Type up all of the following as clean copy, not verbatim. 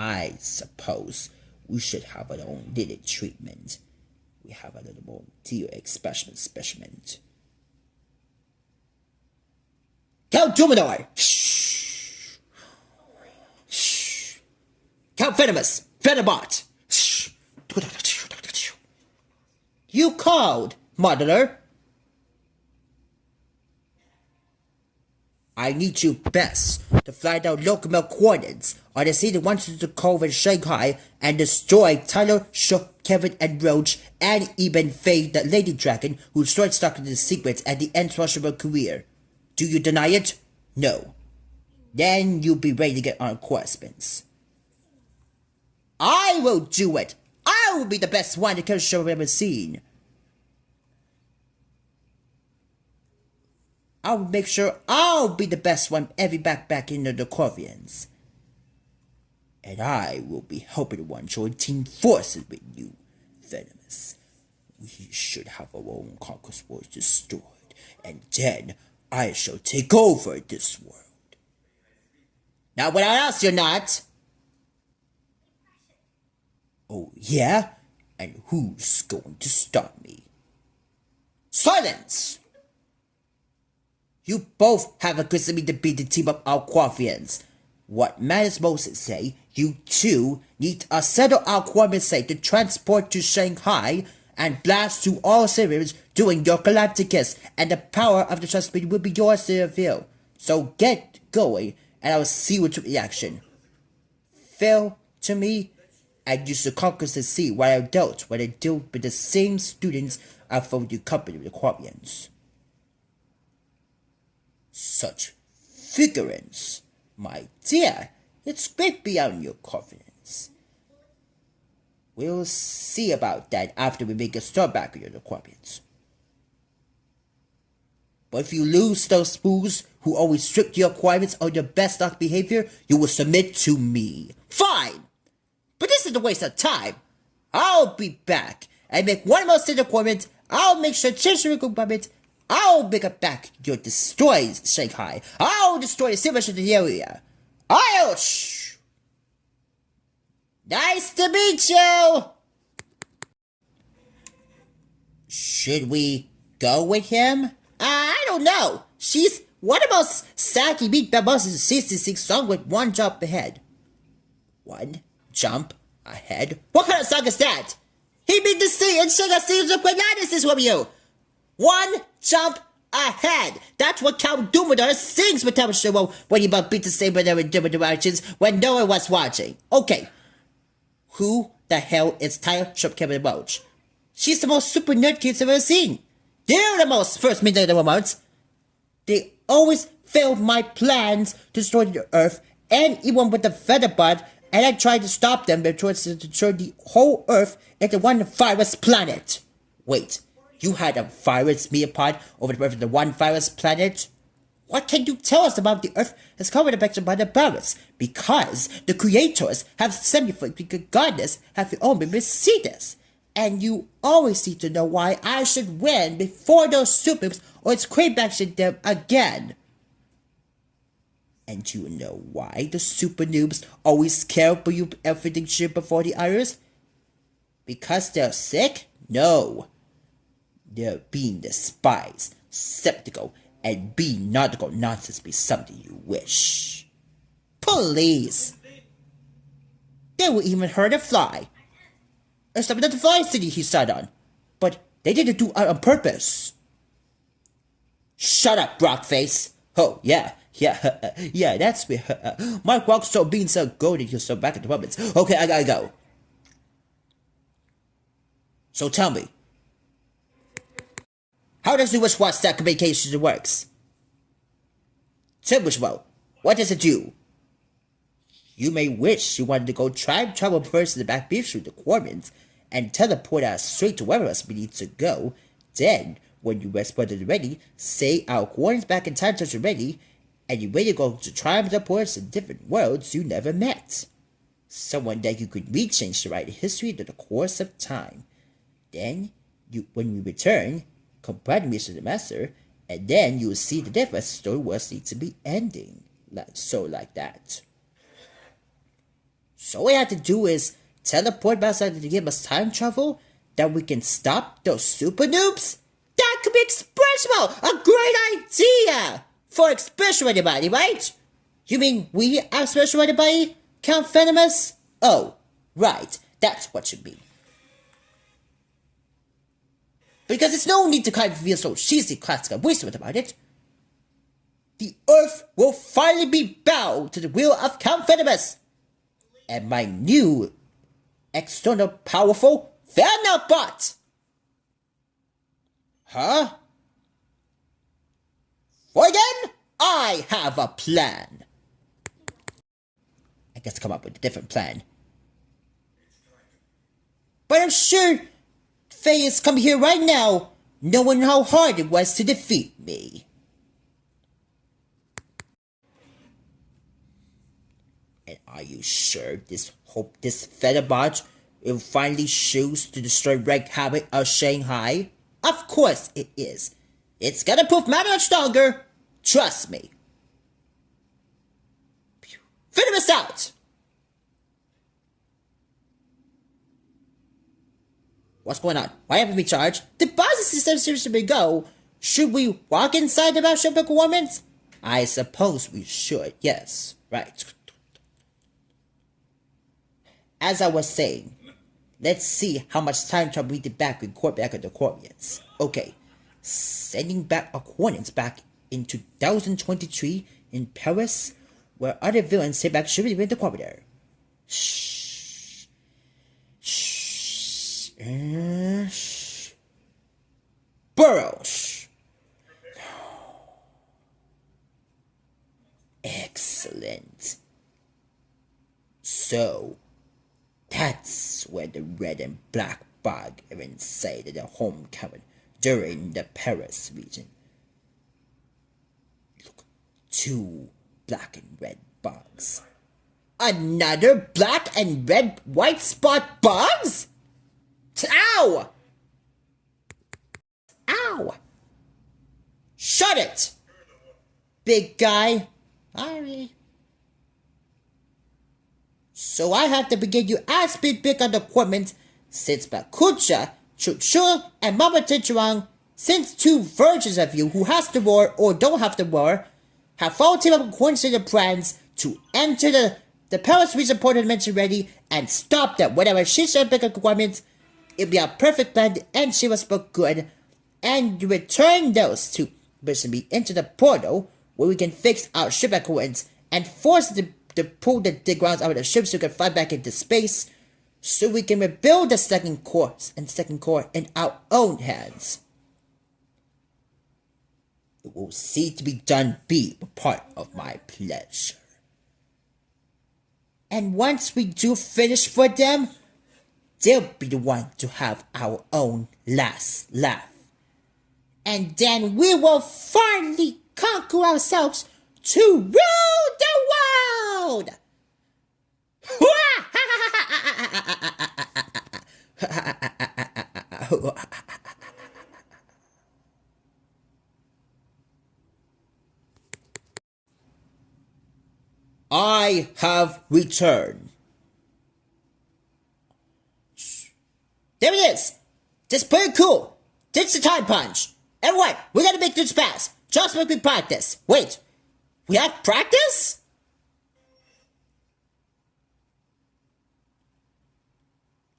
I suppose we should have our own little treatment. We have a little more dear specimen. Count Dominor! Shh! Shh! Count Venomous! Venomot! Shh! You called, Monitor! I need you best to fly down local coordinates on the scene that wants to Cove in Shanghai and destroy Tyler, Shook, Kevin, and Roach, and even Faye the Lady Dragon who started stalking the secrets at the end of her career. Do you deny it? No. Then you'll be ready to get on correspondence. I will do it! I will be the best one the character show I've ever seen. I'll make sure I'll be the best one every back in the Corvians. And I will be helping the one join team forces with you, Venomous. We should have our own conquest worlds destroyed, and then I shall take over this world. Now what else you're not? Oh yeah? And who's going to stop me? Silence! You both have agreed me to beat the team of Alquavians. What matters most is say, you two need a set of Alquavians to transport to Shanghai and blast to all cities during your Galacticus, and the power of the transmission will be yours to reveal. So get going, and I will see what your reaction. Fail to me, and use the conquest to see what I dealt when I deal with the same students I formed your company with the Quarians. Such figurance, my dear, it's great beyond your confidence. We'll see about that after we make a start back with your Quarians. But if you lose those fools who always strict your requirements on your best stock behavior, you will submit to me. Fine! But this is a waste of time. I'll be back and make one more set of requirements. I'll make sure change the requirement. I'll bring it back your destroy Shanghai. I'll destroy the civilization in the area. Nice to meet you! Should we go with him? I don't know. She's one of the most saggy meat bambos in 66 song with one jump ahead. One jump ahead? What kind of song is that? He beat the sea and Sugar seems of bananas from you. One jump ahead. That's what Count Doomidor sings with Show when he about beat the saber in different directions when no one was watching. Okay. Who the hell is Tyler Shop Kevin Roach? She's the most super nerd kids I've ever seen. They're the most first midnight moments. They always failed my plans to destroy the Earth and even with the feather bud, and I tried to stop them by trying to turn the whole Earth into one virus planet. Wait. You had a virus me apart over the Earth of the one virus planet? What can you tell us about the Earth has covered affected by the virus? Because the creators have semi-freaking goddess have only see this. And you always need to know why I should win before those supers or it's Quayback should them again. And you know why the super noobs always care for you everything shit before the others? Because they're sick? No. They're being despised, skeptical, and being nautical nonsense be something you wish. Police! They will even hurt a fly. Except not the fly city he sat on. But they didn't do it on purpose. Shut up, Rockface! Oh, yeah, that's me. Mark Rock so being so golden you're so back at the puppets. Okay, I gotta go. So tell me, how does the Wishwatch stack communication works? Tell Wishwell, what does it do? You may wish you wanted to go travel first in the back beach through the Quarmans and teleport us straight to wherever else we need to go. Then, when you responded ready, say our coordinates back in time touch ready, and you're ready to go to travel teleports in different worlds you never met. Someone that you could rechange the right history to the course of time. Then, when we return, complete me to the master, and then you will see the difference story was need to be ending. Like that. So all we have to do is teleport back to give us time travel, that we can stop those super noobs? That could be expressible! A great idea! For expressive anybody, right? You mean we are special anybody? Count Venomous? Oh, right, that's what you mean. Because there's no need to kind of feel so cheesy classical wisdom about it. The Earth will finally be bowed to the will of Count Venomous, and my new external powerful Venobot! Huh? For again, I have a plan. I guess come up with a different plan. But I'm sure Faye is coming here right now, knowing how hard it was to defeat me. And are you sure this Venobot will finally choose to destroy Red Habit of Shanghai? Of course it is. It's gonna prove much stronger. Trust me. Venomous out! What's going on? Why haven't we charged? The buzzer system seems to be go. Should we walk inside the ship requirements? I suppose we should, yes. Right. As I was saying, let's see how much time travel we did back with back at the coordinates. Okay. Sending back our coordinates back in 2023 in Paris, where other villains sit back shooting with the corridor. Shh. Shh. Shh. Burrows. Excellent. So, that's where the red and black bug are inside of the homecoming during the Paris region. Look, 2 black and red bugs. Another black and red white spot bugs? Ow! Ow! Shut it! Big guy. Sorry. So I have to begin you as big on the equipment since Bakucha, Chuchu, and Mama Tichuang, since 2 versions of you who has the war or don't have the war, have all team up coincident plans to enter the Paris region portal dimension ready and stop them whenever she said big requirements. It'd be a perfect plan to end Shiva's book good, and you return those 2 personally into the portal where we can fix our ship equipment and force it to pull the grounds out of the ship so we can fly back into space, so we can rebuild the second core in our own hands. It will see to be done be a part of my pleasure. And once we do finish for them, they'll be the one to have our own last laugh. And then we will finally conquer ourselves to rule the world! I have returned. There it is! This is pretty cool! This is the time punch! Everyone, we gotta make this fast! Just make me practice! Wait! We have practice?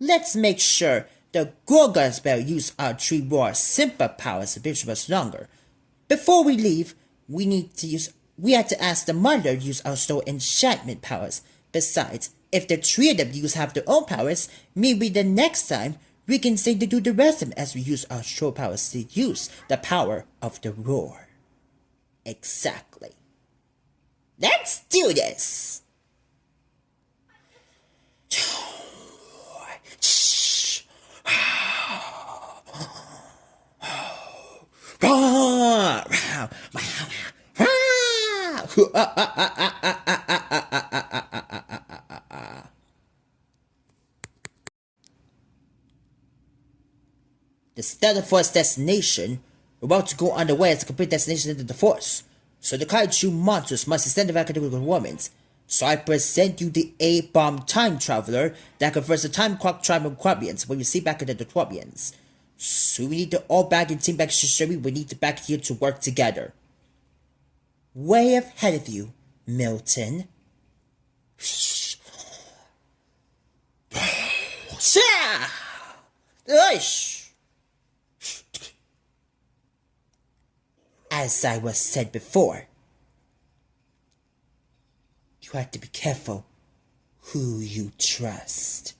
Let's make sure the Gorgon spell use our 3 more simple powers a bit much longer. Before we leave, we had to ask the mother to use our store enchantment powers. Besides, if the 3 of them have their own powers, maybe the next time we can say to do the rest of them as we use our store powers to use the power of the roar. Exactly. Let's do this! The Stellar Force destination, we're about to go underway as a complete destination into the Force. So the kaiju monsters must extend the vacuum with warmings. So I present you the A-bomb time traveler that converts the time clock time of Quabians when you see back into the Quabians. So we need to all back in Team Back Shishibi, we need to back here to work together. Way ahead of you, Milton. As I was said before, you have to be careful who you trust.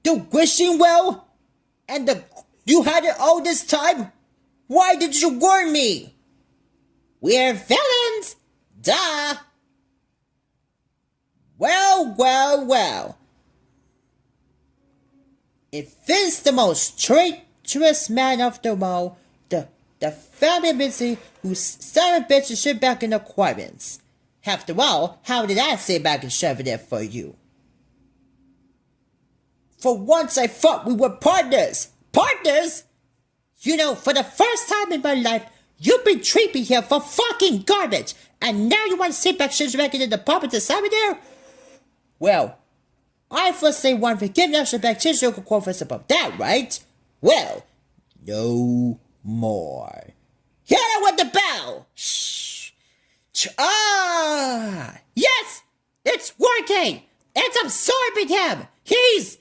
The wishing well? And you had it all this time? Why did you warn me? We're villains! Duh! Well. If it's the most treacherous man of them all, the family busy who's seven bitches shit back in the Aquarians. After all, how did I sit back and shove it there for you? For once I thought we were partners! Partners? You know, for the first time in my life, you've been treating me here for fucking garbage, and now you want to sit back shit back in the department to side there? Well, I first say one forgiveness and back to conference about that, right? Well, no more. Hit it with the bell! Shh. Yes! It's working! It's absorbing him! He's